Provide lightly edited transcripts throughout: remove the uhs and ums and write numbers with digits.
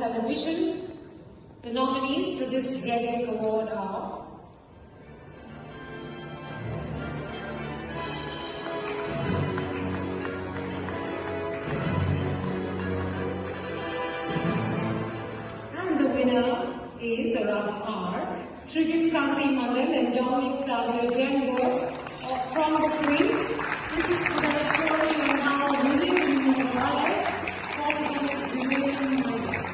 television. The nominees for this RedInk Award are is around R. Tridip K Mandal and Dominic Savio Diengdoh from the Quint. This is the story on how women in Meghalaya fought against uranium mining.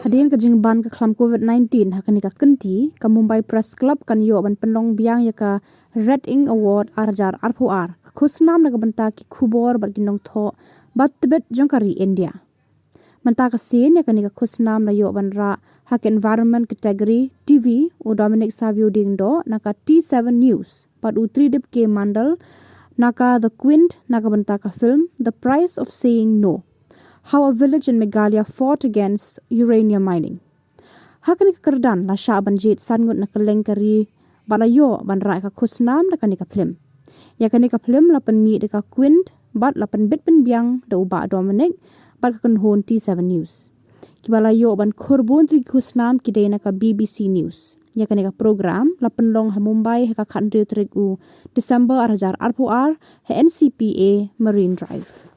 Hadien ke jingban ke khlam COVID-19 hakani ka kynti ka Mumbai Press Club kan yo ban pynlong biang ya ka RedInk Award arjar arpuar khusnam na ka bynta ki Khubor bat ki nongthoh batbit Jong kari India. Mynta ka sien ya kani ka khusnam na yo ban ra hak environment category TV u Dominic Savio Diengdoh na ka T7 News pat u Tridip K Mandal na ka the Quint na ka bynta ka phlim The Price of Saying No. How a village in Meghalaya fought against uranium mining. Hakani ka kyrdan la Shah ban jied ngut na kylleng kari balayo ban ra ka khusnam na kani ka phlim. Ya kani ka phlim la pan mi de ka Quint bat la pan bit pen biang de uba Dominic bat ka hon T7 News. Ki balayo ban khorbon tri khusnam ki de na ka BBC News. Ya kani ka program la pynlong ha Mumbai ha ka khandri trik u December 2024 ha NCPA Marine Drive.